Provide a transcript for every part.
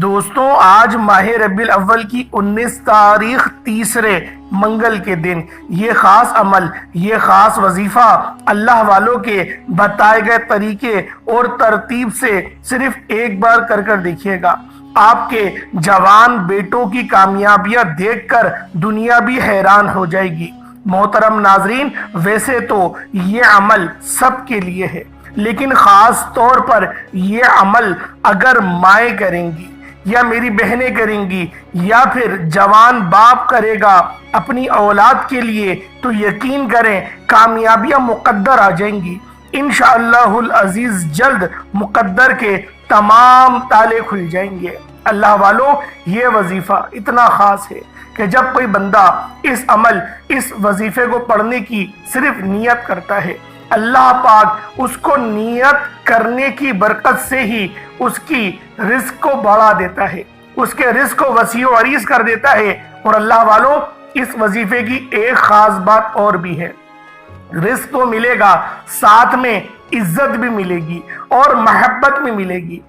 دوستوں، آج ماہ ربیع الاول کی 19 تاریخ تیسرے منگل کے دن یہ خاص عمل، یہ خاص وظیفہ اللہ والوں کے بتائے گئے طریقے اور ترتیب سے صرف ایک بار کر دیکھیے گا۔ آپ کے جوان بیٹوں کی کامیابیاں دیکھ کر دنیا بھی حیران ہو جائے گی۔ محترم ناظرین، ویسے تو یہ عمل سب کے لیے ہے، لیکن خاص طور پر یہ عمل اگر مائیں کریں گی یا میری بہنیں کریں گی یا پھر جوان باپ کرے گا اپنی اولاد کے لیے، تو یقین کریں کامیابیاں مقدر آ جائیں گی۔ انشاءاللہ العزیز جلد مقدر کے تمام تالے کھل جائیں گے۔ اللہ والوں، یہ وظیفہ اتنا خاص ہے کہ جب کوئی بندہ اس وظیفے کو پڑھنے کی صرف نیت کرتا ہے، اللہ پاک اس کو نیت کرنے کی برکت سے ہی اس کی رزق کو بڑھا دیتا ہے، اس کے رزق کو وسیع و عریض کر دیتا ہے۔ اور اللہ والوں، اس وظیفے کی ایک خاص بات اور بھی ہے، رزق تو ملے گا، ساتھ میں عزت بھی ملے گی اور محبت بھی ملے گی۔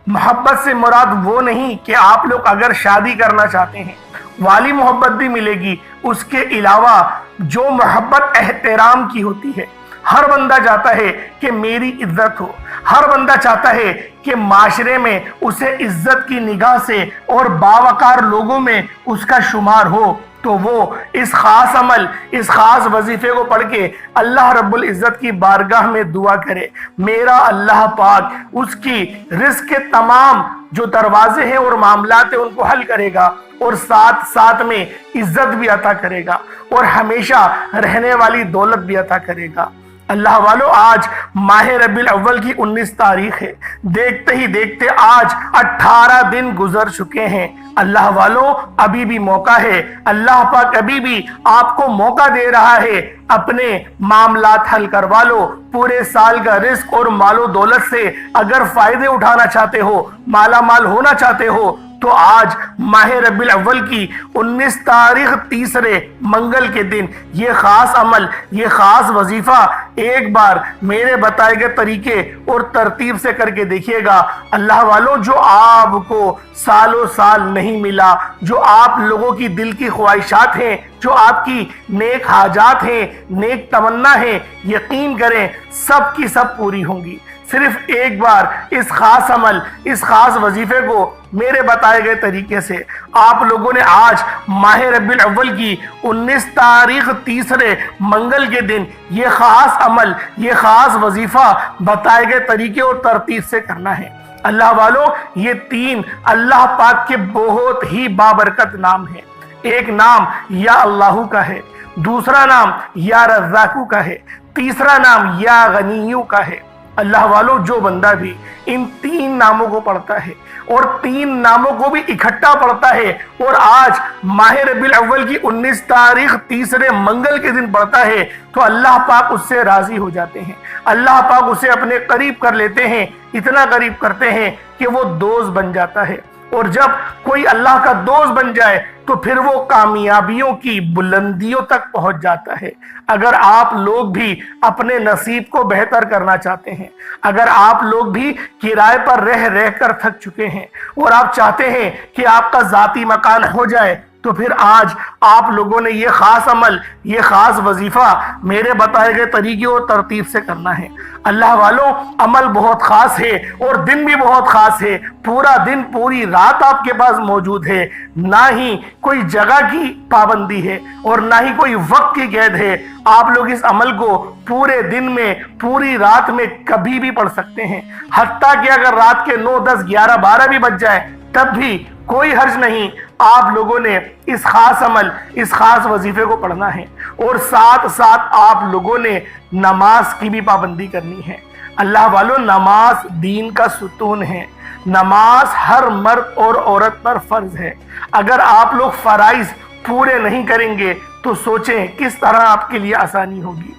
محبت سے مراد وہ نہیں کہ آپ لوگ اگر شادی کرنا چاہتے ہیں والی محبت بھی ملے گی، اس کے علاوہ جو محبت احترام کی ہوتی ہے۔ ہر بندہ چاہتا ہے کہ میری عزت ہو، ہر بندہ چاہتا ہے کہ معاشرے میں اسے عزت کی نگاہ سے اور باوقار لوگوں میں اس کا شمار ہو، تو وہ اس خاص عمل، اس خاص وظیفے کو پڑھ کے اللہ رب العزت کی بارگاہ میں دعا کرے، میرا اللہ پاک اس کی رزق کے تمام جو دروازے ہیں اور معاملات ہیں ان کو حل کرے گا، اور ساتھ میں عزت بھی عطا کرے گا اور ہمیشہ رہنے والی دولت بھی عطا کرے گا۔ اللہ والوں، آج ماہ ربیع الاول کی 19 تاریخ ہے، دیکھتے ہی دیکھتے آج 18 دن گزر چکے ہیں۔ اللہ والوں، ابھی بھی موقع ہے، اللہ پاک ابھی بھی آپ کو موقع دے رہا ہے، اپنے معاملات حل کروا لو۔ پورے سال کا رزق اور مال و دولت سے اگر فائدے اٹھانا چاہتے ہو، مالا مال ہونا چاہتے ہو، تو آج ماہ ربیع الاول کی 19 تاریخ تیسرے منگل کے دن یہ خاص عمل، یہ خاص وظیفہ ایک بار میرے بتائے گئے طریقے اور ترتیب سے کر کے دیکھیے گا۔ اللہ والوں، جو آپ کو سالوں سال نہیں ملا، جو آپ لوگوں کی دل کی خواہشات ہیں، جو آپ کی نیک حاجات ہیں، نیک تمنا ہے، یقین کریں سب کی سب پوری ہوں گی۔ صرف ایک بار اس خاص عمل، اس خاص وظیفے کو میرے بتائے گئے طریقے سے آپ لوگوں نے آج ماہ ربیع الاول کی 19 تاریخ تیسرے منگل کے دن یہ خاص عمل، یہ خاص وظیفہ بتائے گئے طریقے اور ترتیب سے کرنا ہے۔ اللہ والوں، یہ 3 اللہ پاک کے بہت ہی بابرکت نام ہیں۔ ایک نام یا اللہ کا ہے، دوسرا نام یا رزاق کا ہے، تیسرا نام یا غنی کا ہے۔ اللہ والوں، جو بندہ بھی ان 3 ناموں کو پڑھتا ہے اور 3 ناموں کو بھی اکٹھا پڑھتا ہے اور آج ماہ ربیع الاول کی 19 تاریخ تیسرے منگل کے دن پڑھتا ہے، تو اللہ پاک اس سے راضی ہو جاتے ہیں، اللہ پاک اسے اپنے قریب کر لیتے ہیں، اتنا قریب کرتے ہیں کہ وہ دوست بن جاتا ہے۔ اور جب کوئی اللہ کا دوست بن جائے تو پھر وہ کامیابیوں کی بلندیوں تک پہنچ جاتا ہے۔ اگر آپ لوگ بھی اپنے نصیب کو بہتر کرنا چاہتے ہیں، اگر آپ لوگ بھی کرائے پر رہ کر تھک چکے ہیں اور آپ چاہتے ہیں کہ آپ کا ذاتی مکان ہو جائے، تو پھر آج آپ لوگوں نے یہ خاص عمل، یہ خاص وظیفہ میرے بتائے گئے طریقے اور ترتیب سے کرنا ہے۔ اللہ والوں، عمل بہت خاص ہے اور دن بھی بہت خاص ہے۔ پورا دن، پوری رات آپ کے پاس موجود ہے، نہ ہی کوئی جگہ کی پابندی ہے اور نہ ہی کوئی وقت کی قید ہے۔ آپ لوگ اس عمل کو پورے دن میں، پوری رات میں کبھی بھی پڑھ سکتے ہیں، حتیٰ کہ اگر رات کے 9، 10، 11، 12 بھی بج جائے تب بھی کوئی حرج نہیں۔ آپ لوگوں نے اس خاص عمل، اس خاص وظیفے کو پڑھنا ہے اور ساتھ آپ لوگوں نے نماز کی بھی پابندی کرنی ہے۔ اللہ والوں، نماز دین کا ستون ہے، نماز ہر مرد اور عورت پر فرض ہے۔ اگر آپ لوگ فرائض پورے نہیں کریں گے تو سوچیں کس طرح آپ کے لیے آسانی ہوگی۔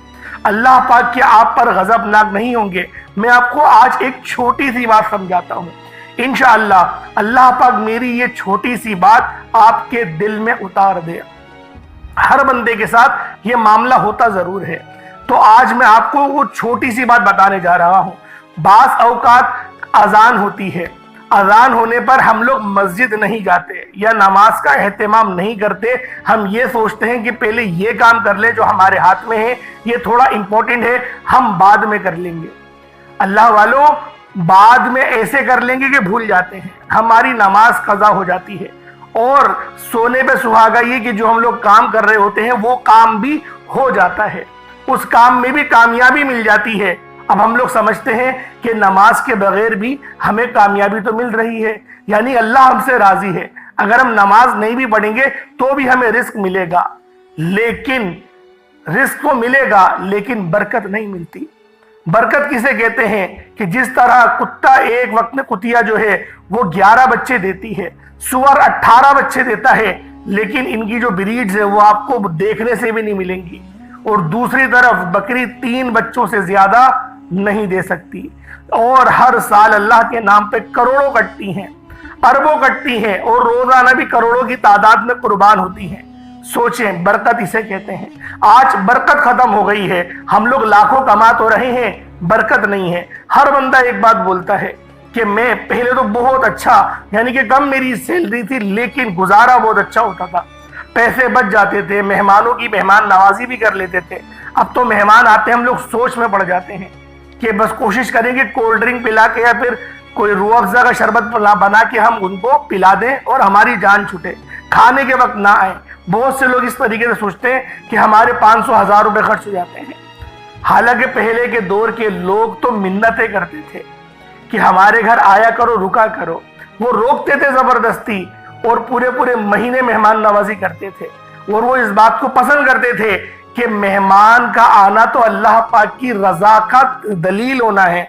اللہ پاک کے آپ پر غضبناک نہیں ہوں گے۔ میں آپ کو آج ایک چھوٹی سی بات سمجھاتا ہوں، انشاءاللہ اللہ پاک میری یہ چھوٹی سی بات آپ کے دل میں اتار دے۔ ہر بندے کے ساتھ یہ معاملہ ہوتا ضرور ہے، تو آج میں آپ کو وہ چھوٹی سی بات بتانے جا رہا ہوں۔ بعض اوقات اذان ہوتی ہے، اذان ہونے پر ہم لوگ مسجد نہیں جاتے یا نماز کا اہتمام نہیں کرتے. ہم یہ سوچتے ہیں کہ پہلے یہ کام کر لیں جو ہمارے ہاتھ میں ہے, یہ تھوڑا امپورٹنٹ ہے, ہم بعد میں کر لیں گے. اللہ والوں بعد میں ایسے کر لیں گے کہ بھول جاتے ہیں, ہماری نماز قضا ہو جاتی ہے. اور سونے پہ سہاگا یہ کہ جو ہم لوگ کام کر رہے ہوتے ہیں وہ کام بھی ہو جاتا ہے, اس کام میں بھی کامیابی مل جاتی ہے. اب ہم لوگ سمجھتے ہیں کہ نماز کے بغیر بھی ہمیں کامیابی تو مل رہی ہے, یعنی اللہ ہم سے راضی ہے, اگر ہم نماز نہیں بھی پڑھیں گے تو بھی ہمیں رزق ملے گا. لیکن رزق تو ملے گا لیکن برکت نہیں ملتی. برکت کسے کہتے ہیں کہ جس طرح کتا ایک وقت میں کتیا جو ہے وہ 11 بچے دیتی ہے, سور 18 بچے دیتا ہے, لیکن ان کی جو بریڈز ہے وہ آپ کو دیکھنے سے بھی نہیں ملیں گی. اور دوسری طرف بکری 3 بچوں سے زیادہ نہیں دے سکتی, اور ہر سال اللہ کے نام پہ کروڑوں کٹتی ہیں, اربوں کٹتی ہیں, اور روزانہ بھی کروڑوں کی تعداد میں قربان ہوتی ہیں. سوچیں, برکت اسے کہتے ہیں. آج برکت ختم ہو گئی ہے, ہم لوگ لاکھوں کما تو رہے ہیں, برکت نہیں ہے. ہر بندہ ایک بات بولتا ہے کہ میں پہلے تو بہت اچھا, یعنی کہ کم میری سیلری تھی لیکن گزارا بہت اچھا ہوتا تھا, پیسے بچ جاتے تھے, مہمانوں کی مہمان نوازی بھی کر لیتے تھے. اب تو مہمان آتے ہیں ہم لوگ سوچ میں پڑ جاتے ہیں کہ بس کوشش کریں کہ کولڈ ڈرنک پلا کے یا پھر کوئی روح افزا کا شربت بنا کے ہم ان کو پلا دیں اور ہماری جان چھوٹے, کھانے کے وقت نہ آئیں. بہت سے لوگ اس طریقے سے سوچتے ہیں کہ ہمارے 500,000 روپے خرچ ہو جاتے ہیں. حالانکہ پہلے کے دور کے لوگ تو منتیں کرتے تھے کہ ہمارے گھر آیا کرو, رکا کرو. وہ روکتے تھے زبردستی اور پورے مہینے مہمان نوازی کرتے تھے, اور وہ اس بات کو پسند کرتے تھے کہ مہمان کا آنا تو اللہ پاک کی رضا کا دلیل ہونا ہے,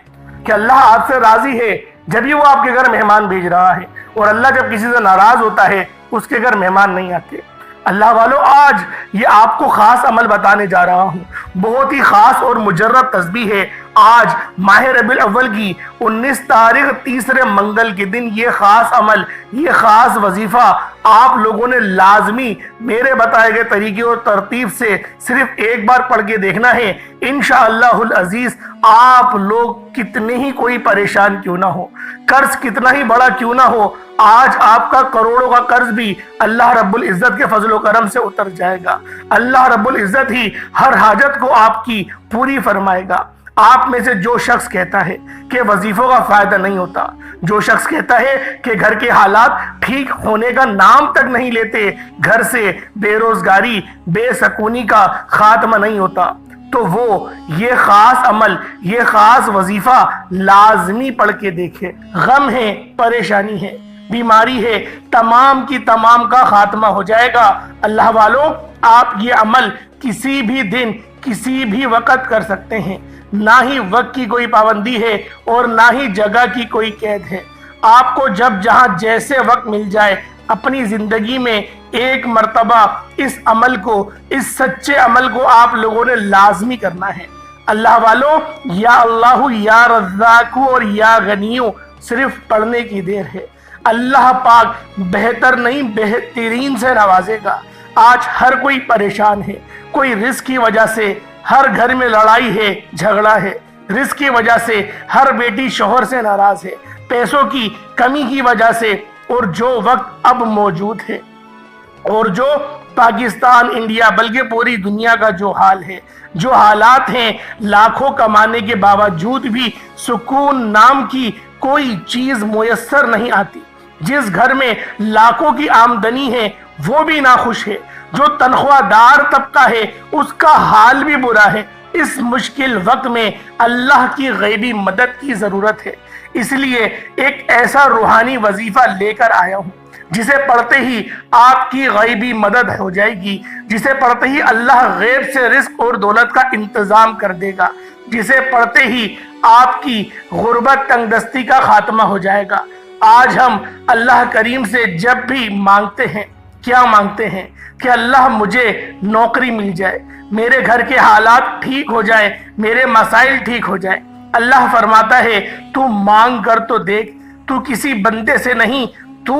کہ اللہ آپ سے راضی ہے جب وہ آپ کے گھر مہمان بھیج رہا ہے, اور اللہ جب کسی سے ناراض ہوتا ہے اس کے گھر مہمان نہیں آتے. اللہ والوں, آج یہ آپ کو خاص عمل بتانے جا رہا ہوں, بہت ہی خاص اور مجرب تسبیح ہے. آج ماہ ربیع الاول کی 19 تاریخ تیسرے منگل کے دن یہ خاص عمل, یہ خاص وظیفہ آپ لوگوں نے لازمی میرے بتائے گئے طریقے اور ترتیب سے صرف ایک بار پڑھ کے دیکھنا ہے. انشاءاللہ العزیز آپ لوگ کتنے ہی کوئی پریشان کیوں نہ ہو, قرض کتنا ہی بڑا کیوں نہ ہو, آج آپ کا کروڑوں کا قرض بھی اللہ رب العزت کے فضل و کرم سے اتر جائے گا. اللہ رب العزت ہی ہر حاجت کو آپ کی پوری فرمائے گا. آپ میں سے جو شخص کہتا ہے کہ وظیفوں کا فائدہ نہیں ہوتا, جو شخص کہتا ہے کہ گھر کے حالات ٹھیک ہونے کا نام تک نہیں لیتے, گھر سے بے روزگاری, بے سکونی کا خاتمہ نہیں ہوتا, تو وہ یہ خاص عمل, یہ خاص وظیفہ لازمی پڑھ کے دیکھے. غم ہے, پریشانی ہے, بیماری ہے, تمام کی تمام کا خاتمہ ہو جائے گا. اللہ والوں, آپ یہ عمل کسی بھی دن کسی بھی وقت کر سکتے ہیں, نہ ہی وقت کی کوئی پابندی ہے اور نہ ہی جگہ کی کوئی قید ہے. آپ کو جب جہاں جیسے وقت مل جائے اپنی زندگی میں ایک مرتبہ اس عمل کو, اس سچے عمل کو آپ لوگوں نے لازمی کرنا ہے. اللہ والوں, یا اللہ یا رزاق اور یا غنیو صرف پڑھنے کی دیر ہے. اللہ پاک بہتر نہیں بہترین سے نوازے گا. آج ہر کوئی پریشان ہے, کوئی رزق کی وجہ سے, ہر گھر میں لڑائی ہے, جھگڑا ہے, رزق کی وجہ سے ہر بیٹی شوہر سے ناراض ہے, پیسوں کی کمی کی وجہ سے. اور جو وقت اب موجود ہے اور جو پاکستان, انڈیا بلکہ پوری دنیا کا جو حال ہے, جو حالات ہیں, لاکھوں کمانے کے باوجود بھی سکون نام کی کوئی چیز میسر نہیں آتی. جس گھر میں لاکھوں کی آمدنی ہے وہ بھی ناخوش ہے, جو تنخواہ دار طبقہ ہے اس کا حال بھی برا ہے. اس مشکل وقت میں اللہ کی غیبی مدد کی ضرورت ہے. اس لیے ایک ایسا روحانی وظیفہ لے کر آیا ہوں جسے پڑھتے ہی آپ کی غیبی مدد ہو جائے گی, جسے پڑھتے ہی اللہ غیب سے رزق اور دولت کا انتظام کر دے گا, جسے پڑھتے ہی آپ کی غربت تنگ دستی کا خاتمہ ہو جائے گا. آج ہم اللہ کریم سے جب بھی مانگتے ہیں, کیا مانگتے ہیں کہ اللہ مجھے نوکری مل جائے, میرے گھر کے حالات ٹھیک ہو جائے, میرے مسائل ٹھیک ہو جائے. اللہ فرماتا ہے تو مانگ کر تو دیکھ, تو کسی بندے سے نہیں, تو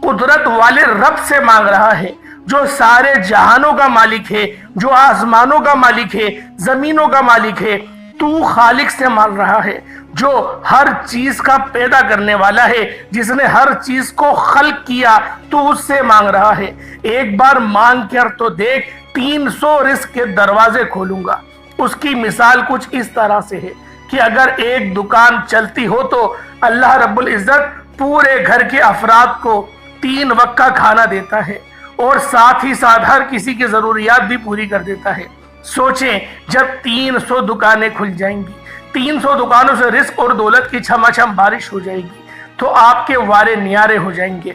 قدرت والے رب سے مانگ رہا ہے جو سارے جہانوں کا مالک ہے, جو آسمانوں کا مالک ہے, زمینوں کا مالک ہے. تو خالق سے مانگ رہا ہے, جو ہر چیز کا پیدا کرنے والا ہے، جس نے ہر چیز کو خلق کیا، تو اس سے مانگ رہا ہے۔ ایک بار مانگ کر تو دیکھ، 300 رزق کے دروازے کھولوں گا۔ اس کی مثال کچھ اس طرح سے ہے کہ اگر ایک دکان چلتی ہو تو اللہ رب العزت پورے گھر کے افراد کو 3 وقت کا کھانا دیتا ہے، اور ساتھ ہی ساتھ ہر کسی کی ضروریات بھی پوری کر دیتا ہے۔ سوچیں، جب 300 دکانیں کھل جائیں گی، 300 دکانوں سے رزق اور دولت کی چھما چھم بارش ہو جائے گی، تو آپ کے وارے نیارے ہو جائیں گے،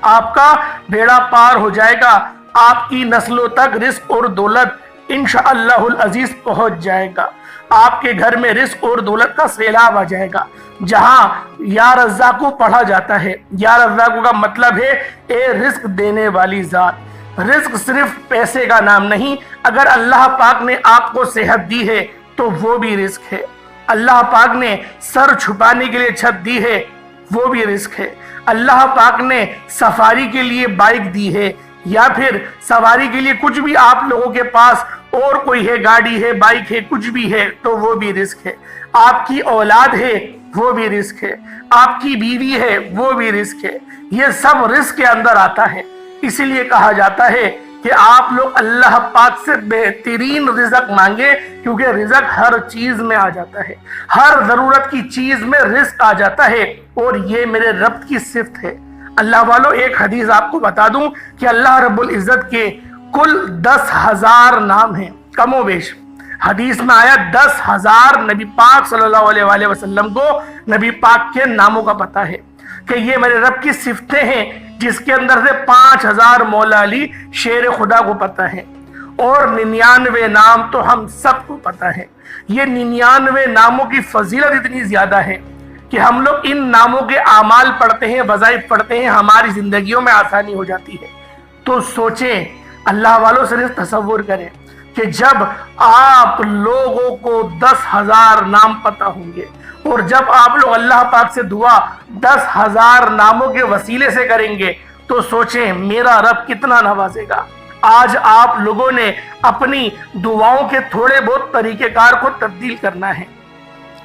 آپ کا بیڑا پار ہو جائے گا، آپ کی نسلوں تک رزق اور دولت انشاءاللہ العزیز پہنچ جائے گا۔ آپ کے گھر میں رزق اور دولت کا سیلاب آ جائے گا۔ جہاں یا رزاقو پڑھا جاتا ہے، یا رزاقو کا مطلب ہے اے رزق دینے والی ذات۔ رزق صرف پیسے کا نام نہیں، اگر اللہ پاک نے آپ کو صحت دی ہے تو وہ بھی رزق ہے۔ اللہ پاک نے سر چھپانے کے لیے چھت دی ہے، وہ بھی رزق ہے۔ اللہ پاک نے سفاری کے لیے بائک دی ہے، یا پھر سواری کے لیے کچھ بھی آپ لوگوں کے پاس اور کوئی ہے، گاڑی ہے، بائک ہے، کچھ بھی ہے، تو وہ بھی رزق ہے۔ آپ کی اولاد ہے، وہ بھی رزق ہے۔ آپ کی بیوی ہے، وہ بھی رزق ہے۔ یہ سب رزق کے اندر آتا ہے۔ اسی لیے کہا جاتا ہے کہ آپ لوگ اللہ پاک سے بہترین رزق مانگے، کیونکہ رزق ہر چیز میں آ جاتا ہے، ہر ضرورت کی چیز میں رزق آ جاتا ہے، اور یہ میرے رب کی صفت ہے۔ اللہ والوں، ایک حدیث آپ کو بتا دوں کہ اللہ رب العزت کے کل 10,000 نام ہیں، کم و بیش۔ حدیث میں آیا 10,000 نبی پاک صلی اللہ علیہ وآلہ وسلم کو نبی پاک کے ناموں کا پتہ ہے کہ یہ میرے رب کی صفتیں ہیں، جس کے اندر سے 5,000 مولا علی شیر خدا کو پتہ ہے، اور 99 نام تو ہم سب کو پتہ ہے۔ یہ 99 ناموں کی فضیلت اتنی زیادہ ہے کہ ہم لوگ ان ناموں کے اعمال پڑھتے ہیں، وظائف پڑھتے ہیں، ہماری زندگیوں میں آسانی ہو جاتی ہے۔ تو سوچیں، اللہ والوں صرف تصور کریں کہ جب آپ لوگوں کو 10,000 نام پتہ ہوں گے، اور جب آپ لوگ اللہ پاک سے دعا 10,000 ناموں کے وسیلے سے کریں گے، تو سوچیں میرا رب کتنا نوازے گا۔ آج آپ لوگوں نے اپنی دعاؤں کے تھوڑے بہت طریقہ کار کو تبدیل کرنا ہے،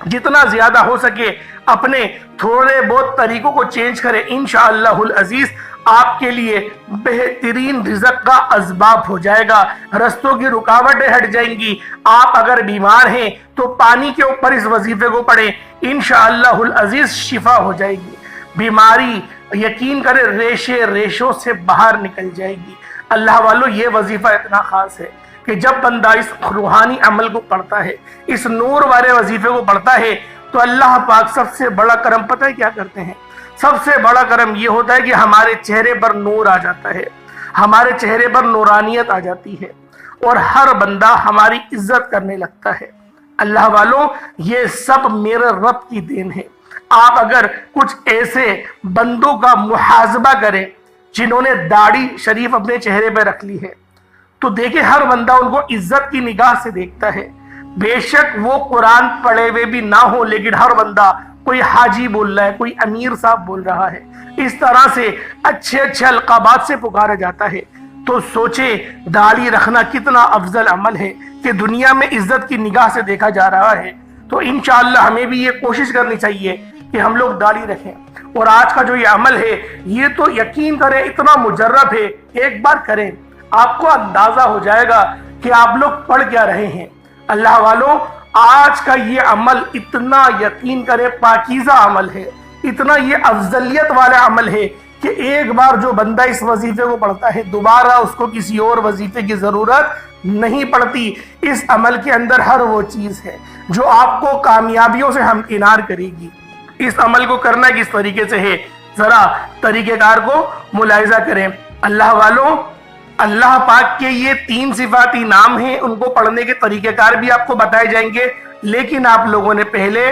جتنا زیادہ ہو سکے اپنے تھوڑے بہت طریقوں کو چینج کریں، انشاءاللہ العزیز آپ کے لیے بہترین رزق کا اسباب ہو جائے گا۔ رستوں کی رکاوٹیں ہٹ جائیں گی۔ آپ اگر بیمار ہیں تو پانی کے اوپر اس وظیفے کو پڑھیں، انشاءاللہ العزیز شفا ہو جائے گی۔ بیماری یقین کریں ریشوں سے باہر نکل جائے گی۔ اللہ والوں، یہ وظیفہ اتنا خاص ہے کہ جب بندہ اس روحانی عمل کو پڑھتا ہے، اس نور والے وظیفے کو پڑھتا ہے، تو اللہ پاک سب سے بڑا کرم پتہ ہے کیا کرتے ہیں؟ سب سے بڑا کرم یہ ہوتا ہے کہ ہمارے چہرے پر نور آ جاتا ہے، ہمارے چہرے پر نورانیت آ جاتی ہے، اور ہر بندہ ہماری عزت کرنے لگتا ہے۔ اللہ والوں، یہ سب میرے رب کی دین ہے۔ آپ اگر کچھ ایسے بندوں کا محاسبہ کریں جنہوں نے داڑھی شریف اپنے چہرے پہ رکھ لی ہے، تو دیکھیں ہر بندہ ان کو عزت کی نگاہ سے دیکھتا ہے۔ بے شک وہ قرآن پڑھے ہوئے بھی نہ ہو، لیکن ہر بندہ کوئی حاجی بول رہا ہے، کوئی امیر صاحب بول رہا ہے، اس طرح سے اچھے اچھے القابات سے پکارا جاتا ہے۔ تو سوچے داڑھی رکھنا کتنا افضل عمل ہے کہ دنیا میں عزت کی نگاہ سے دیکھا جا رہا ہے۔ تو انشاءاللہ ہمیں بھی یہ کوشش کرنی چاہیے کہ ہم لوگ داڑھی رکھیں۔ اور آج کا جو یہ عمل ہے، یہ تو یقین کریں اتنا مجرب ہے، ایک بار کریں آپ کو اندازہ ہو جائے گا کہ آپ لوگ پڑھ کیا رہے ہیں۔ اللہ والوں، آج کا یہ عمل اتنا یقین کریں پاکیزہ عمل ہے، اتنا یہ افضلیت والا عمل ہے کہ ایک بار جو بندہ اس وظیفے کو پڑھتا ہے، دوبارہ اس کو کسی اور وظیفے کی ضرورت نہیں پڑتی۔ اس عمل کے اندر ہر وہ چیز ہے جو آپ کو کامیابیوں سے ہمکنار کرے گی۔ اس عمل کو کرنا کس طریقے سے ہے، ذرا طریقہ کار کو ملاحظہ کریں۔ اللہ والوں، اللہ پاک کے یہ 3 صفاتی نام ہیں، ان کو پڑھنے کے طریقہ کار بھی آپ کو بتائے جائیں گے، لیکن آپ لوگوں نے پہلے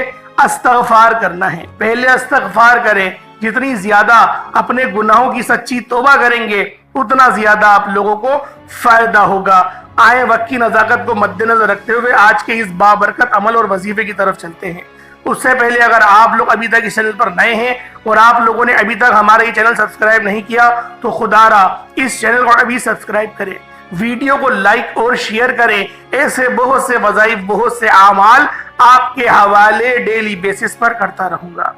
استغفار کرنا ہے۔ پہلے استغفار کریں۔ جتنی زیادہ اپنے گناہوں کی سچی توبہ کریں گے، اتنا زیادہ آپ لوگوں کو فائدہ ہوگا۔ آئیں وقت کی نزاکت کو مد نظر رکھتے ہوئے آج کے اس بابرکت عمل اور وظیفے کی طرف چلتے ہیں۔ اس سے پہلے اگر آپ لوگ ابھی تک اس چینل پر نئے ہیں اور آپ لوگوں نے ابھی تک ہمارا یہ چینل سبسکرائب نہیں کیا، تو خدا را اس چینل کو ابھی سبسکرائب کریں، ویڈیو کو لائک اور شیئر کریں۔ ایسے بہت سے وظائف، بہت سے اعمال آپ کے حوالے ڈیلی بیسس پر کرتا رہوں گا۔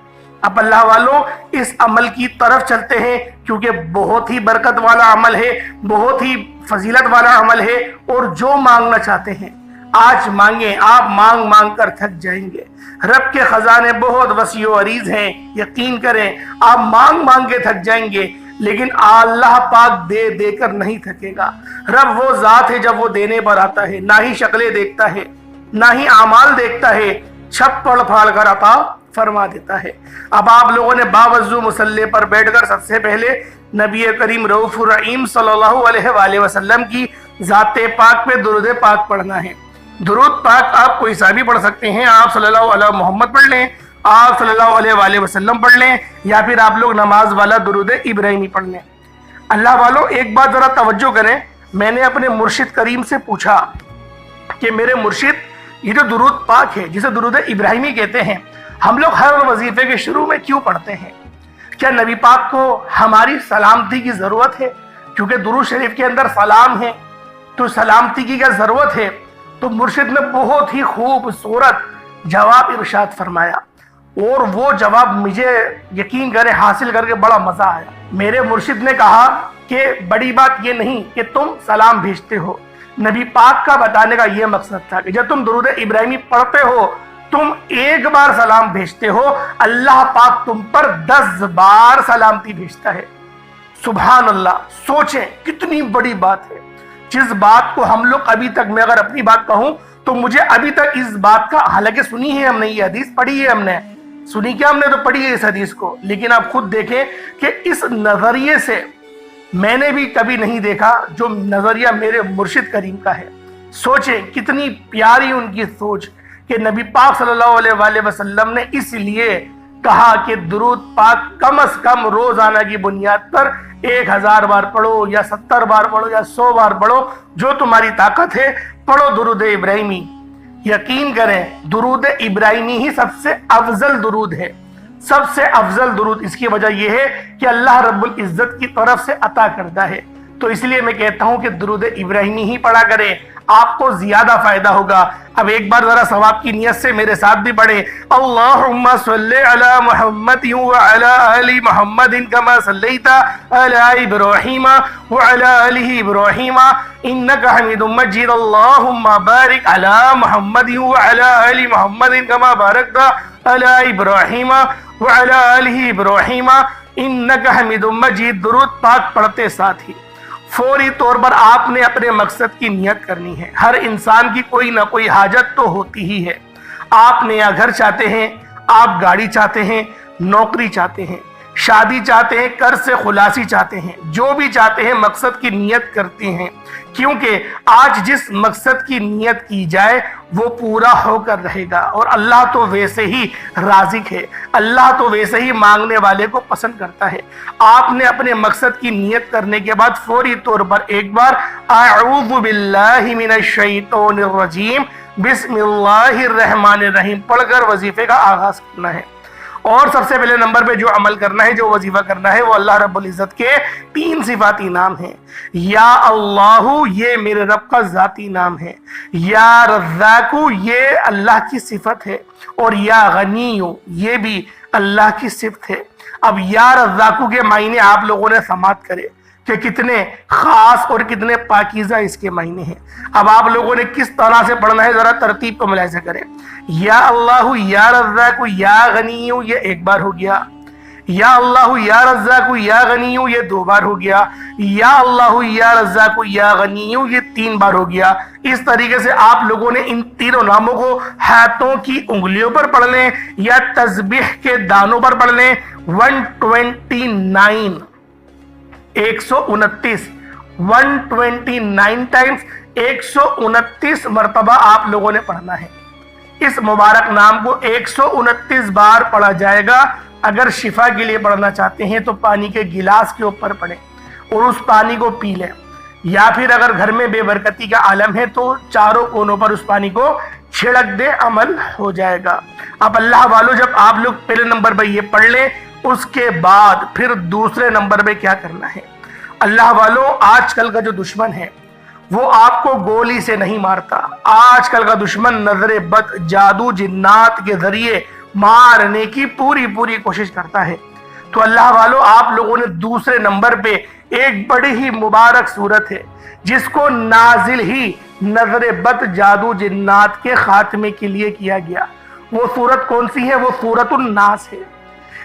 اب اللہ والوں اس عمل کی طرف چلتے ہیں، کیونکہ بہت ہی برکت والا عمل ہے، بہت ہی فضیلت والا عمل ہے، اور جو مانگنا چاہتے ہیں آج مانگیں۔ آپ مانگ مانگ کر تھک جائیں گے۔ رب کے خزانے بہت وسیع و عریض ہیں، یقین کریں آپ مانگ مانگ کے تھک جائیں گے، لیکن اللہ پاک دے دے کر نہیں تھکے گا۔ رب وہ ذات ہے جب وہ دینے پر آتا ہے نہ ہی شکلیں دیکھتا ہے نہ ہی اعمال دیکھتا ہے، چھپڑ پھاڑ کر عطا فرما دیتا ہے۔ اب آپ لوگوں نے باوضو مصلی پر بیٹھ کر سب سے پہلے نبی کریم رؤوف الرحیم صلی اللہ علیہ وآلہ وسلم کی ذات پاک پہ درود پاک پڑھنا ہے۔ درود پاک آپ کوئی سا بھی پڑھ سکتے ہیں، آپ صلی اللہ علیہ محمد پڑھ لیں، آپ صلی اللہ علیہ وآلہ وسلم پڑھ لیں، یا پھر آپ لوگ نماز والا درود ابراہیمی پڑھ لیں۔ اللہ والوں ایک بات ذرا توجہ کریں، میں نے اپنے مرشد کریم سے پوچھا کہ میرے مرشد یہ جو درود پاک ہے جسے درود ابراہیمی کہتے ہیں، ہم لوگ ہر وظیفے کے شروع میں کیوں پڑھتے ہیں؟ کیا نبی پاک کو ہماری سلامتی کی ضرورت ہے؟ کیونکہ درود شریف کے اندر سلام ہے، تو سلامتی کی کیا ضرورت ہے؟ تو مرشد نے بہت ہی خوبصورت جواب ارشاد فرمایا، اور وہ جواب مجھے یقین کرے حاصل کر کے بڑا مزہ آیا۔ میرے مرشد نے کہا کہ بڑی بات یہ نہیں کہ تم سلام بھیجتے ہو، نبی پاک کا بتانے کا یہ مقصد تھا کہ جب تم درود ابراہیمی پڑھتے ہو تم ایک بار سلام بھیجتے ہو، اللہ پاک تم پر 10 بار سلامتی بھیجتا ہے۔ سبحان اللہ، سوچیں کتنی بڑی بات ہے۔ جس بات کو ہم لوگ ابھی تک، میں اگر اپنی بات کہوں تو مجھے ابھی تک اس بات کا، حالانکہ سنی ہے ہم نے، یہ حدیث پڑھی ہے ہم نے، سنی کیا ہم نے تو پڑھی ہے اس حدیث کو، لیکن آپ خود دیکھیں کہ اس نظریے سے میں نے بھی کبھی نہیں دیکھا جو نظریہ میرے مرشد کریم کا ہے۔ سوچیں کتنی پیاری ان کی سوچ کہ نبی پاک صلی اللہ علیہ وآلہ وسلم نے اس لیے کہا کہ درود پاک کم از کم روزانہ کی بنیاد پر 1000 بار پڑھو، یا 70 بار پڑھو، یا 100 بار پڑھو، جو تمہاری طاقت ہے پڑھو درود ابراہیمی۔ یقین کریں درود ابراہیمی ہی سب سے افضل درود ہے، سب سے افضل درود۔ اس کی وجہ یہ ہے کہ اللہ رب العزت کی طرف سے عطا کردہ ہے، تو اس لیے میں کہتا ہوں کہ درود ابراہیمی ہی پڑھا کریں، آپ کو زیادہ فائدہ ہوگا۔ اب ایک بار ذرا ثواب کی نیت سے میرے ساتھ بھی پڑھیں، اللہم صلی علی محمد وعلی آل محمد کما صلیت علی ابراہیم وعلی آل ابراہیم انک حمید مجید، اللہم بارک علی محمد وعلی آل محمد کما بارکت علی ابراہیم وعلی آل ابراہیم انک حمید مجید۔ درود پاک پڑھتے ساتھ ہی فوری طور پر آپ نے اپنے مقصد کی نیت کرنی ہے۔ ہر انسان کی کوئی نہ کوئی حاجت تو ہوتی ہی ہے۔ آپ نیا گھر چاہتے ہیں، آپ گاڑی چاہتے ہیں، نوکری چاہتے ہیں، شادی چاہتے ہیں، قرض سے خلاصی چاہتے ہیں، جو بھی چاہتے ہیں مقصد کی نیت کرتے ہیں، کیونکہ آج جس مقصد کی نیت کی جائے وہ پورا ہو کر رہے گا، اور اللہ تو ویسے ہی رازق ہے، اللہ تو ویسے ہی مانگنے والے کو پسند کرتا ہے۔ آپ نے اپنے مقصد کی نیت کرنے کے بعد فوری طور پر ایک بار اعوذ باللہ من الشیطان الرجیم بسم اللہ الرحمن الرحیم پڑھ کر وظیفے کا آغاز کرنا ہے۔ اور سب سے پہلے نمبر پہ جو عمل کرنا ہے، جو وظیفہ کرنا ہے، وہ اللہ رب العزت کے 3 صفاتی نام ہیں۔ یا اللہ یہ میرے رب کا ذاتی نام ہے، یا رزاق یہ اللہ کی صفت ہے، اور یا غنی یہ بھی اللہ کی صفت ہے۔ اب یا رزاق کے معنی آپ لوگوں نے سماعت کرے کہ کتنے خاص اور کتنے پاکیزہ اس کے معنی ہیں۔ اب آپ لوگوں نے کس طرح سے پڑھنا ہے ذرا ترتیب کو ملاحظہ کریں۔ یا اللہ یا رزاق یا غنی یہ ایک بار ہو گیا، یا اللہ یا رزاق یا غنی یہ 2 بار ہو گیا، یا اللہ یا رزاق یا غنی یہ 3 بار ہو گیا۔ اس طریقے سے آپ لوگوں نے ان تینوں ناموں کو ہاتھوں کی انگلیوں پر پڑھ لیں یا تسبیح کے دانوں پر پڑھ لیں۔ 129 ٹائمز 129 مرتبہ آپ لوگوں نے پڑھنا ہے۔ اس مبارک نام کو 129 بار پڑھا جائے گا۔ اگر شفا کے لیے پڑھنا چاہتے ہیں تو پانی کے گلاس کے اوپر پڑھیں اور اس پانی کو پی لیں، یا پھر اگر گھر میں بے برکتی کا عالم ہے تو چاروں کونوں پر اس پانی کو چھڑک دے، عمل ہو جائے گا۔ اب اللہ والو جب آپ لوگ پہلے نمبر پہ یہ پڑھ لیں، اس کے بعد پھر دوسرے نمبر پہ کیا کرنا ہے؟ اللہ والو آج کل کا جو دشمن ہے وہ آپ کو گولی سے نہیں مارتا۔ آج کل کا دشمن نظر بد، جادو، جنات کے ذریعے مارنے کی پوری کوشش کرتا ہے۔ تو اللہ والو، آپ لوگوں نے دوسرے نمبر پہ ایک بڑی ہی مبارک صورت ہے جس کو نازل ہی نظر بد، جادو، جنات کے خاتمے کے لیے کیا گیا۔ وہ صورت کون سی ہے؟ وہ سورۃ الناس ہے۔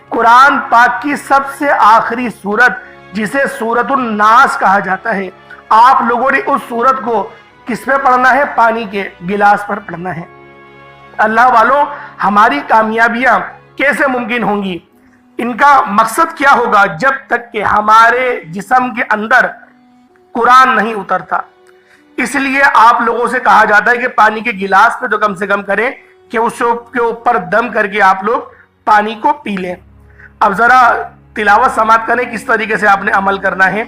قرآن پاک کی سب سے آخری صورت جسے سورۃ الناس کہا جاتا ہے، آپ لوگوں نے اس صورت کو کس پہ پڑھنا ہے؟ پانی کے گلاس پر پڑھنا ہے۔ اللہ والوں، ہماری کامیابیاں کیسے ممکن ہوں گی؟ ان کا مقصد کیا ہوگا؟ جب تک کہ ہمارے جسم کے اندر قرآن نہیں اترتا۔ اس لیے آپ لوگوں سے کہا جاتا ہے کہ پانی کے گلاس پہ تو کم سے کم کریں کہ اس کے اوپر دم کر کے آپ لوگ پانی کو پی لیں۔ اب ذرا تلاوت سماعت کریں کس طریقے سے آپ نے عمل کرنا ہے۔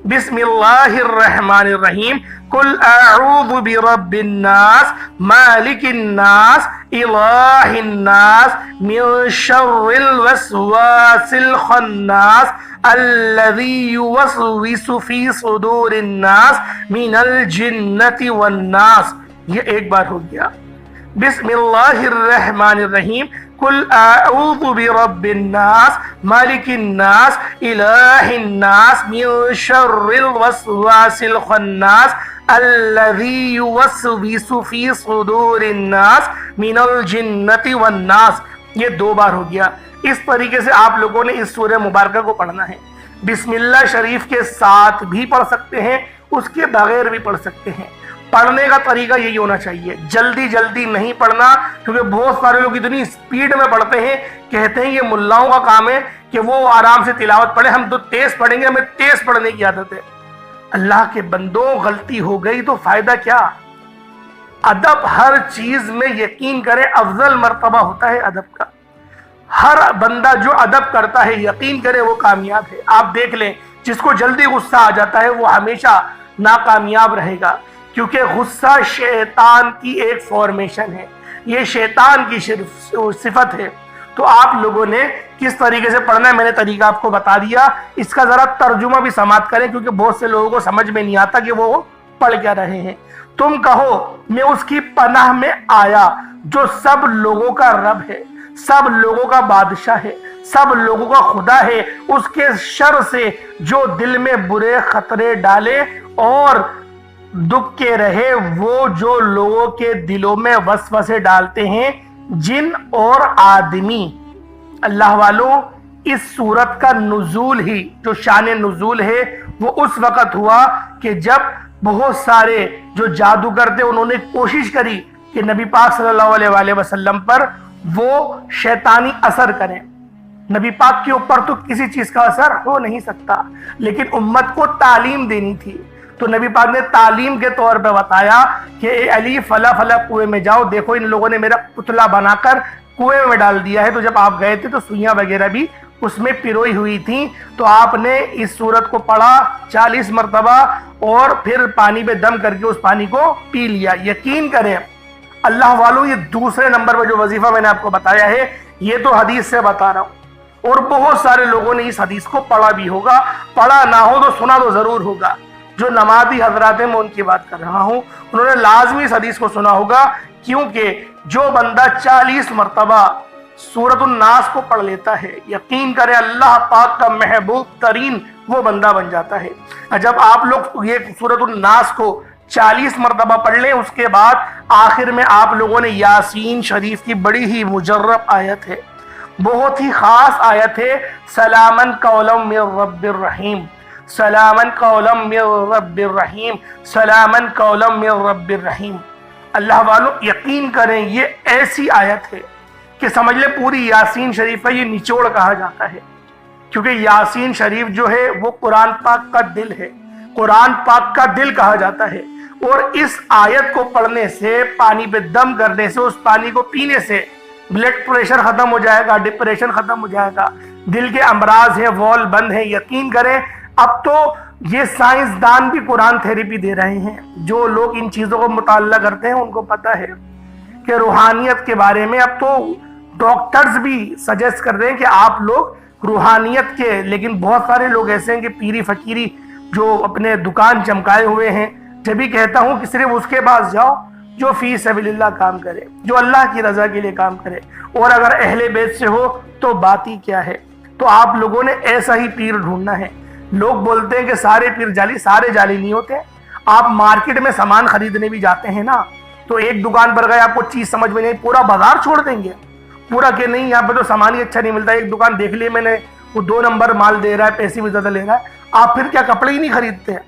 بسم اللہ الرحمن الرحیم، قل اعوذ برب الناس، مالک الناس، الہ الناس، من شر الوسواس الخناس، الذی یوسوس فی صدور الناس من الجنۃ والناس۔ یہ ایک بار ہو گیا۔ بسم اللہ الرحمن الرحیم، قل اعوذ برب الناس، مالک الناس، الہ الناس، من شر الوسواس الخناس، الذی یوسوس فی صدور الناس من الجنۃ والناس۔ یہ دو بار ہو گیا۔ اس طریقے سے آپ لوگوں نے اس سورہ مبارکہ کو پڑھنا ہے۔ بسم اللہ شریف کے ساتھ بھی پڑھ سکتے ہیں، اس کے بغیر بھی پڑھ سکتے ہیں۔ پڑھنے کا طریقہ یہی ہونا چاہیے، جلدی نہیں پڑھنا، کیونکہ بہت سارے لوگ اتنی سپیڈ میں پڑھتے ہیں، کہتے ہیں یہ ملاؤں کا کام ہے کہ وہ آرام سے تلاوت پڑھیں، ہم تو تیز پڑھیں گے، ہمیں تیز پڑھنے کی عادت ہے۔ اللہ کے بندوں، غلطی ہو گئی تو فائدہ کیا؟ ادب ہر چیز میں یقین کرے افضل مرتبہ ہوتا ہے ادب کا۔ ہر بندہ جو ادب کرتا ہے یقین کرے وہ کامیاب ہے۔ آپ دیکھ لیں، جس کو جلدی غصہ آ جاتا ہے وہ ہمیشہ ناکامیاب رہے گا، کیونکہ غصہ شیطان کی ایک فارمیشن ہے، یہ شیطان کی صفت ہے۔ تو آپ لوگوں نے کس طریقے سے پڑھنا ہے میں نے طریقہ آپ کو بتا دیا، اس کا ذرا ترجمہ بھی سماعت کریں، کیونکہ بہت سے لوگوں کو سمجھ میں نہیں آتا کہ وہ پڑھ کیا رہے ہیں۔ تم کہو میں اس کی پناہ میں آیا جو سب لوگوں کا رب ہے، سب لوگوں کا بادشاہ ہے، سب لوگوں کا خدا ہے، اس کے شر سے جو دل میں برے خطرے ڈالے اور دکھ کے رہے وہ جو لوگوں کے دلوں میں وسوسے ڈالتے ہیں، جن اور آدمی۔ اللہ والوں، اس سورت کا نزول ہی، جو شان نزول ہے، وہ اس وقت ہوا کہ جب بہت سارے جو جادوگر تھے انہوں نے کوشش کری کہ نبی پاک صلی اللہ علیہ وآلہ وسلم پر وہ شیطانی اثر کریں۔ نبی پاک کے اوپر تو کسی چیز کا اثر ہو نہیں سکتا، لیکن امت کو تعلیم دینی تھی، تو نبی پاک نے تعلیم کے طور پہ بتایا کہ اے علی فلا فلا کنویں میں جاؤ، دیکھو ان لوگوں نے میرا پتلا بنا کر کنویں میں ڈال دیا ہے۔ تو جب آپ گئے تھے تو سوئیاں وغیرہ بھی اس میں پروئی ہوئی تھیں، تو آپ نے اس سورت کو پڑھا 40 مرتبہ اور پھر پانی پہ دم کر کے اس پانی کو پی لیا۔ یقین کریں اللہ والوں، یہ دوسرے نمبر پہ جو وظیفہ میں نے آپ کو بتایا ہے یہ تو حدیث سے بتا رہا ہوں، اور بہت سارے لوگوں نے اس حدیث کو پڑھا بھی ہوگا، پڑھا نہ ہو تو سنا تو ضرور ہوگا۔ جو نمازی حضرات ہیں میں ان کی بات کر رہا ہوں، انہوں نے لازمی اس حدیث کو سنا ہوگا، کیونکہ جو بندہ 40 مرتبہ سورۃ الناس کو پڑھ لیتا ہے، یقین کرے اللہ پاک کا محبوب ترین وہ بندہ بن جاتا ہے۔ جب آپ لوگ یہ سورۃ الناس کو 40 مرتبہ پڑھ لیں، اس کے بعد آخر میں آپ لوگوں نے یاسین شریف کی بڑی ہی مجرب آیت ہے، بہت ہی خاص آیت ہے، سلامن قولا من رب الرحیم، سلامن قولا من رب الرحیم، سلامن قولا من رب الرحیم۔ اللہ والوں یقین کریں یہ ایسی آیت ہے کہ سمجھ لیں پوری یاسین شریف کا یہ نچوڑ کہا جاتا ہے، کیونکہ یاسین شریف جو ہے وہ قرآن پاک کا دل ہے، قرآن پاک کا دل کہا جاتا ہے۔ اور اس آیت کو پڑھنے سے، پانی پہ دم کرنے سے، اس پانی کو پینے سے بلڈ پریشر ختم ہو جائے گا، ڈپریشن ختم ہو جائے گا، دل کے امراض ہیں وال بند ہیں۔ یقین کریں اب تو یہ سائنسدان بھی قرآن تھیریپی دے رہے ہیں، جو لوگ ان چیزوں کو مطالعہ کرتے ہیں ان کو پتہ ہے کہ روحانیت کے بارے میں اب تو ڈاکٹرز بھی سجیسٹ کر رہے ہیں کہ آپ لوگ روحانیت کے، لیکن بہت سارے لوگ ایسے ہیں کہ پیری فقیری جو اپنے دکان چمکائے ہوئے ہیں، جب بھی کہتا ہوں کہ صرف اس کے پاس جاؤ جو فی سبیل اللہ کام کرے، جو اللہ کی رضا کے لیے کام کرے، اور اگر اہل بیت سے ہو تو بات ہی کیا ہے۔ تو آپ لوگوں نے ایسا ہی پیر ڈھونڈنا ہے۔ لوگ بولتے ہیں کہ سارے پیر جعلی، سارے جعلی نہیں ہوتے۔ آپ مارکیٹ میں سامان خریدنے بھی جاتے ہیں نا، تو ایک دکان پر گئے، آپ کو چیز سمجھ میں نہیں، پورا بازار چھوڑ دیں گے؟ پورا کہ نہیں یہاں پہ تو سامان ہی اچھا نہیں ملتا، ایک دکان دیکھ لی میں نے، وہ 2 نمبر مال دے رہا ہے، پیسے بھی زیادہ لے رہا ہے، آپ پھر کیا کپڑے ہی نہیں خریدتے ہیں؟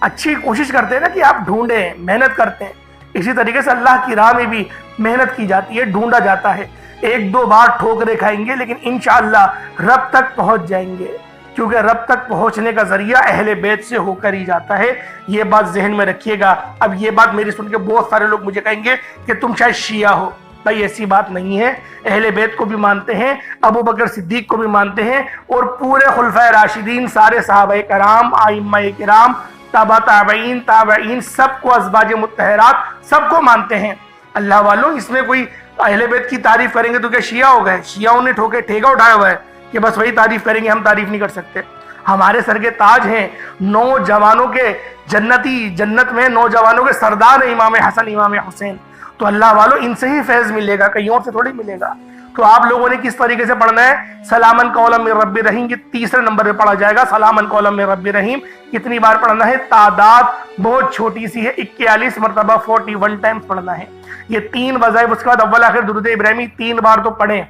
اچھی کوشش کرتے ہیں نا کہ آپ ڈھونڈیں، محنت کرتے ہیں۔ اسی طریقے سے اللہ کی راہ میں بھی محنت کی جاتی ہے، ڈھونڈا جاتا ہے۔ 1-2 بار ٹھوکریں کھائیں گے لیکن انشاءاللہ رب تک پہنچ جائیں گے، کیونکہ رب تک پہنچنے کا ذریعہ اہل بیت سے ہو کر ہی جاتا ہے۔ یہ بات ذہن میں رکھیے گا۔ اب یہ بات میری سن کے بہت سارے لوگ مجھے کہیں گے کہ تم شاید شیعہ ہو۔ بھائی ایسی بات نہیں ہے، اہل بیت کو بھی مانتے ہیں، ابو بکر صدیق کو بھی مانتے ہیں، اور پورے خلفائے راشدین، سارے صحابہ کرام، ائمہ کرام، تابع تابعین، تابعین، سب کو، ازواج مطہرات سب کو مانتے ہیں۔ اللہ والوں، اس میں کوئی اہل بیت کی تعریف کریں گے تو کیا شیعہ ہو گئے؟ شیعوں نے ٹھیکہ اٹھایا ہوا ہے کہ بس وہی تعریف کریں گے، ہم تعریف نہیں کر سکتے۔ ہمارے سر کے تاج ہیں، نوجوانوں کے جنت میں نوجوانوں کے سردار ہیں امام حسن، امام حسین۔ تو اللہ والوں، ان سے ہی فیض ملے گا، کہیں اور سے تھوڑی ملے گا۔ تو آپ لوگوں نے کس طریقے سے پڑھنا ہے؟ سلامن قولا من رب رحیم، یہ 3 نمبر پہ پڑھا جائے گا۔ سلامن قولا من رب رحیم کتنی بار پڑھنا ہے؟ تعداد بہت چھوٹی سی ہے، 41 مرتبہ 41 ٹائمز پڑھنا ہے۔ یہ 3 وظائف، اس کے بعد اول آخر درود ابراہیمی 3 بار تو پڑھیں،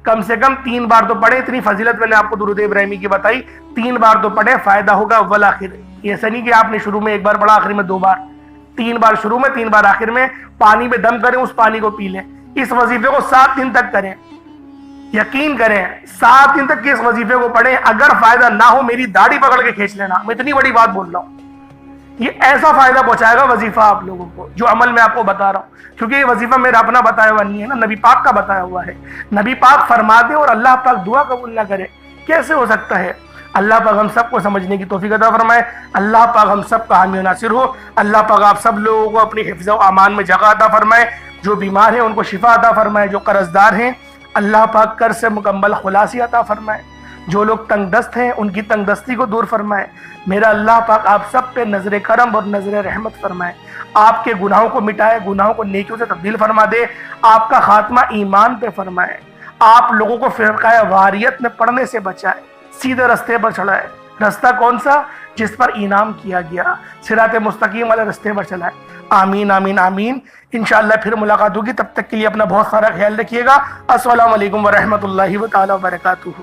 کم سے کم 3 بار تو پڑھیں۔ اتنی فضیلت میں نے آپ کو درود ابراہیمی کی بتائی، 3 بار تو پڑھیں، فائدہ ہوگا اول آخر۔ ایسا نہیں کہ آپ نے شروع میں 1 بار پڑھا، آخر میں 2 بار، 3 بار شروع میں، 3 بار آخر میں۔ پانی میں دم کریں، اس پانی کو پی لیں۔ اس وظیفے کو 7 دن تک کریں، یقین کریں 7 دن تک کے اس وظیفے کو پڑھیں۔ اگر فائدہ نہ ہو میری داڑھی پکڑ کے کھینچ لینا، میں اتنی بڑی بات بول رہا ہوں۔ یہ ایسا فائدہ پہنچائے گا وظیفہ آپ لوگوں کو، جو عمل میں آپ کو بتا رہا ہوں، کیونکہ یہ وظیفہ میرا اپنا بتایا ہوا نہیں ہے نا، نبی پاک کا بتایا ہوا ہے۔ نبی پاک فرما دے اور اللہ پاک دعا قبول نہ کرے، کیسے ہو سکتا ہے؟ اللہ پاک ہم سب کو سمجھنے کی توفیق عطا فرمائے۔ اللہ پاک ہم سب کا حامی و ناصر ہو۔ اللہ پاک آپ سب لوگوں کو اپنی حفظ و امان میں جگہ عطا فرمائے۔ جو بیمار ہیں ان کو شفا عطا فرمائے، جو قرض دار ہیں اللہ پاک قرض سے مکمل خلاصی عطا فرمائے، جو لوگ تنگ دست ہیں ان کی تنگ دستی کو دور فرمائے۔ میرا اللہ پاک آپ سب پہ نظر کرم اور نظر رحمت فرمائے، آپ کے گناہوں کو مٹائے، گناہوں کو نیکیوں سے تبدیل فرما دے، آپ کا خاتمہ ایمان پہ فرمائے، آپ لوگوں کو فرقہ واریت میں پڑنے سے بچائے، سیدھے رستے پر چڑھائے۔ رستہ کون سا؟ جس پر انعام کیا گیا، صراط مستقیم والے رستے پر چلائے۔ آمین آمین آمین۔ انشاءاللہ پھر ملاقات ہوگی، تب تک کے لیے اپنا بہت سارا خیال رکھیے گا۔ السلام علیکم ورحمۃ اللہ تعالی وبرکاتہ۔